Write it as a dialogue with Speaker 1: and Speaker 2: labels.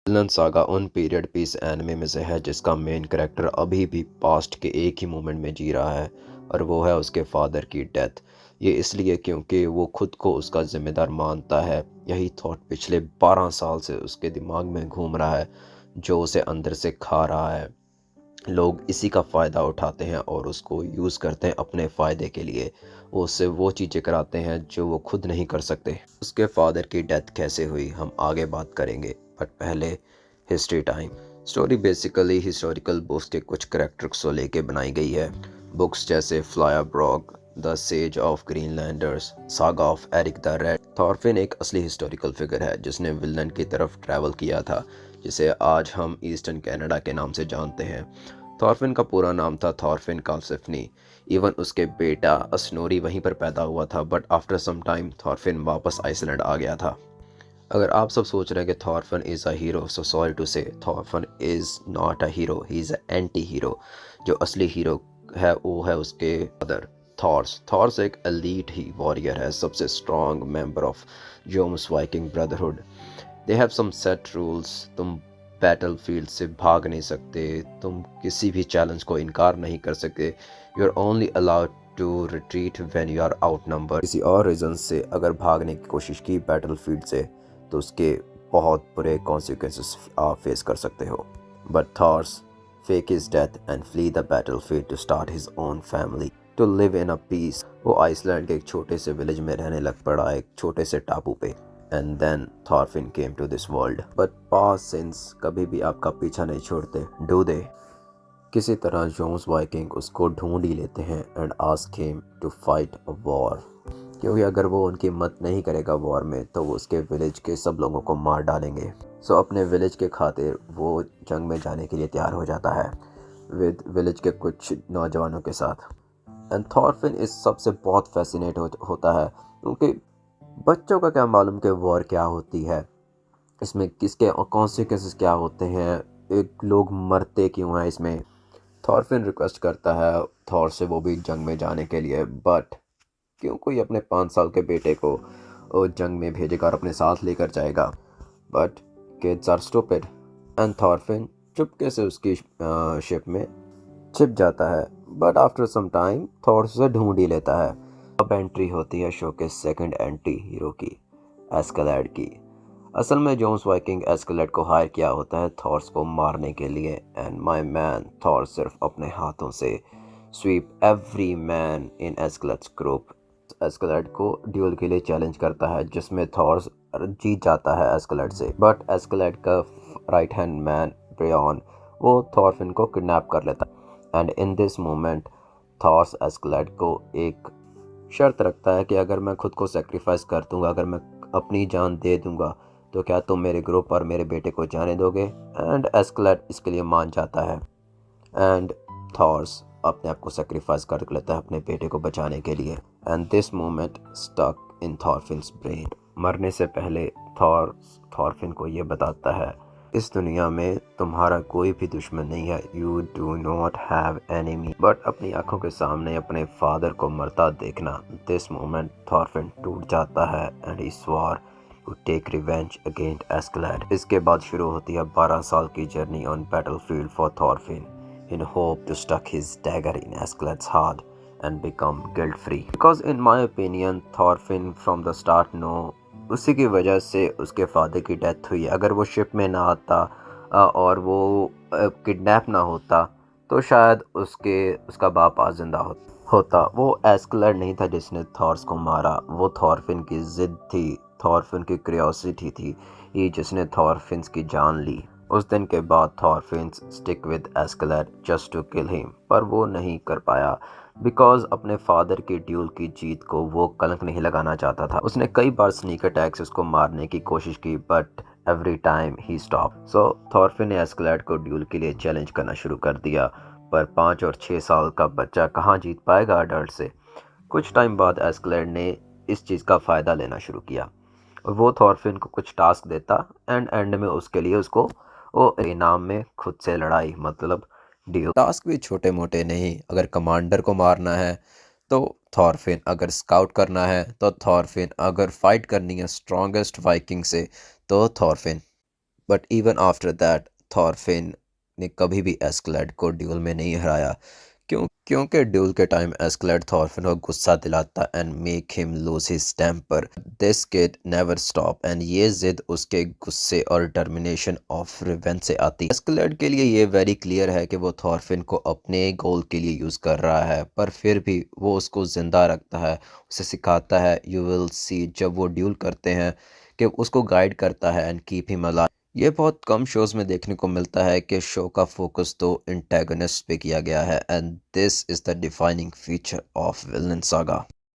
Speaker 1: Villain saga उन period piece anime में से है जिसका मेन कैरेक्टर अभी भी पास्ट के एक ही मोमेंट में जी रहा है, और वो है उसके फादर की डेथ। ये इसलिए क्योंकि वो खुद को उसका जिम्मेदार मानता है। यही थॉट पिछले 12 साल से उसके दिमाग में घूम रहा है, जो उसे अंदर से खा रहा है। लोग इसी का फ़ायदा उठाते हैं और उसको यूज़ करते हैं अपने फ़ायदे के लिए। वो उससे वो चीज़ें कराते हैं जो वो खुद नहीं कर सकते। उसके फादर की डेथ कैसे हुई हम आगे बात करेंगे, बट पहले history time. Story basically historical books के कुछ कैरेक्टर्स को लेके बनाई गई है। बुक्स जैसे फ्लायर ब्रॉग, the saga of Greenlanders, saga of Erik the red. Thorfinn एक असली हिस्टोरिकल फिगर है जिसने विलन की तरफ ट्रैवल किया था, जिसे आज हम ईस्टर्न कनाडा के नाम से जानते हैं। थॉरफिन का पूरा नाम था थॉरफिन कार्लसफनी। इवन उसके बेटा अस्नोरी वहीं पर पैदा हुआ था, but after some time Thorfinn वापस आइसलैंड आ गया था। अगर आप सब सोच रहे हैं कि Thorfinn is a hero, so sorry to say, Thorfinn is not a hero, he is a anti hero. जो असली हीरो है वो है उसके फादर थॉर्स। थॉर्स एक एलीट ही वॉरियर है, सबसे strong member of Jomsviking brotherhood. They have some set rules. तुम बैटलफील्ड से भाग नहीं सकते, तुम किसी भी चैलेंज को इनकार नहीं कर सकते। You are only allowed to retreat when you are out number. किसी और रीज़न से अगर भागने की कोशिश की बैटलफील्ड से, तो उसके बहुत बुरे कॉन्सिक्वेंसेस आप फेस कर सकते हो। But Thors fake his death and flee the battlefield to start his own family, to live in a peace. वो आइसलैंड के एक छोटे से विलेज में रहने लग पड़ा, एक छोटे से टापू पे। And then Thorfinn came to this world. But past since कभी भी आपका पीछा नहीं छोड़ते, डू दे? किसी तरह जोन्स वाइकिंग उसको ढूंढ ही लेते हैं and ask him to fight a war, क्योंकि अगर वो उनकी मदद नहीं करेगा वॉर में तो वो उसके विलेज के सब लोगों को मार डालेंगे। सो अपने विलेज के खातिर वो जंग में जाने के लिए तैयार हो जाता है विद विलेज के कुछ नौजवानों के साथ। एंड थॉरफिन इस सबसे बहुत फैसिनेट होता है, क्योंकि बच्चों का क्या मालूम कि वॉर क्या होती है, इसमें किसके कॉन्सिक्वेंसेस क्या होते हैं, एक लोग मरते क्यों हैं इसमें। थॉरफिन रिक्वेस्ट करता है थॉर से वो भी जंग में जाने के लिए, बट क्यों कोई अपने 5 साल के बेटे को वो जंग में भेजेगा और अपने साथ लेकर जाएगा। But kids are stupid and Thorfinn चुपके से उसकी शिप में छिप जाता है। But after some time Thor उसे ढूंढ ही लेता है। अब एंट्री होती है शो के सेकंड एंटी हीरो की, एस्केलेड की। असल में जोन्स वाइकिंग एस्केलेड को हायर किया होता है थॉर्स को मारने के लिए, एंड माय मैन थॉर सिर्फ अपने हाथों से sweep every man in Askeladd's group. Askeladd को ड्यूल के लिए चैलेंज करता है, जिसमें थॉर्स जीत जाता है एस्केलेड से। बट एस्केलेड का राइट हैंड मैन ब्रियन वो थॉरफिन को किडनैप कर लेता है। And in this moment थॉर्स Escalade को एक शर्त रखता है कि अगर मैं खुद को सेक्रीफाइस कर दूंगा, अगर मैं अपनी जान दे दूंगा, तो क्या तुम मेरे ग्रुप और मेरे बेटे को जाने दोगे? एंड एस्केलेड इसके लिए मान जाता है। एंड थॉर्स अपने आप को सेक्रीफाइस कर लेता है अपने बेटे को बचाने के लिए। And this moment stuck in Thorfinn's brain. मरने से पहले थॉरफिन को ये बताता है, इस दुनिया में तुम्हारा कोई भी दुश्मन नहीं है, you do not have enemy. But अपनी आंखों के सामने अपने फादर को मरता देखना, दिस मोमेंट थॉरफिन टूट जाता है and he swore to take revenge against Askeladd. इसके बाद शुरू होती है 12 साल की journey on battlefield for Thorfinn in hope to stuck his dagger in Askeladd's heart and become guilt-free. Because in my opinion, Thorfinn from the start know उसी की वजह से उसके फादर की डेथ हुई। अगर वो शिप में ना आता और वो किडनैप ना होता, तो शायद उसका बाप आज जिंदा होता। वो एस्केलेड नहीं था जिसने थॉर्स को मारा, वो थॉरफिन की जिद थी, थॉरफिन की क्यूरियोसिटी थी ये जिसने थॉरफिन्स की जान ली। उस दिन के बाद Thorfinn's stick with Askeladd just to kill him, पर वो नहीं कर पाया बिकॉज अपने फादर की ड्यूल की जीत को वो कलंक नहीं लगाना चाहता था। उसने कई बार स्नीक अटैक से उसको मारने की कोशिश की, but every time he stop. So Thorfinn ने एस्केलेड को ड्यूल के लिए चैलेंज करना शुरू कर दिया, पर 5 और 6 साल का बच्चा कहाँ जीत पाएगा अडल्ट से। कुछ टाइम बाद एस्केलेड ने इस चीज़ का फ़ायदा लेना शुरू किया और वो थॉरफिन को कुछ टास्क देता एंड एंड में उसके लिए उसको वो इनाम में खुद से लड़ाई, मतलब ड्यू। टास्क भी छोटे मोटे नहीं, अगर कमांडर को मारना है तो थॉरफिन, अगर स्काउट करना है तो थॉरफिन, अगर फाइट करनी है स्ट्रॉन्गेस्ट वाइकिंग से तो Thorfinn. But even after that Thorfinn ने कभी भी एस्केलेड को ड्यूल में नहीं हराया, क्योंकि ड्यूल के टाइम एस्केलेड थॉरफिन को गुस्सा दिलाता and make him lose his temper. This kid never stop and ये जिद उसके गुस्से और डिटर्मिनेशन ऑफ रिवेंज से आती है। एस्केलेड के लिए ये वेरी क्लियर है कि वो थॉरफिन को अपने गोल के लिए यूज़ कर रहा है, पर फिर भी वो उसको ज़िंदा रखता है, उसे सिखाता है। यू विल सी जब वो ड्यूल करते हैं कि उसको गाइड करता है एंड कीप हिम अलाइव। ये बहुत कम शोज़ में देखने को मिलता है कि शो का फोकस तो एंटागनिस्ट पे किया गया है, and this is the defining feature of villain saga.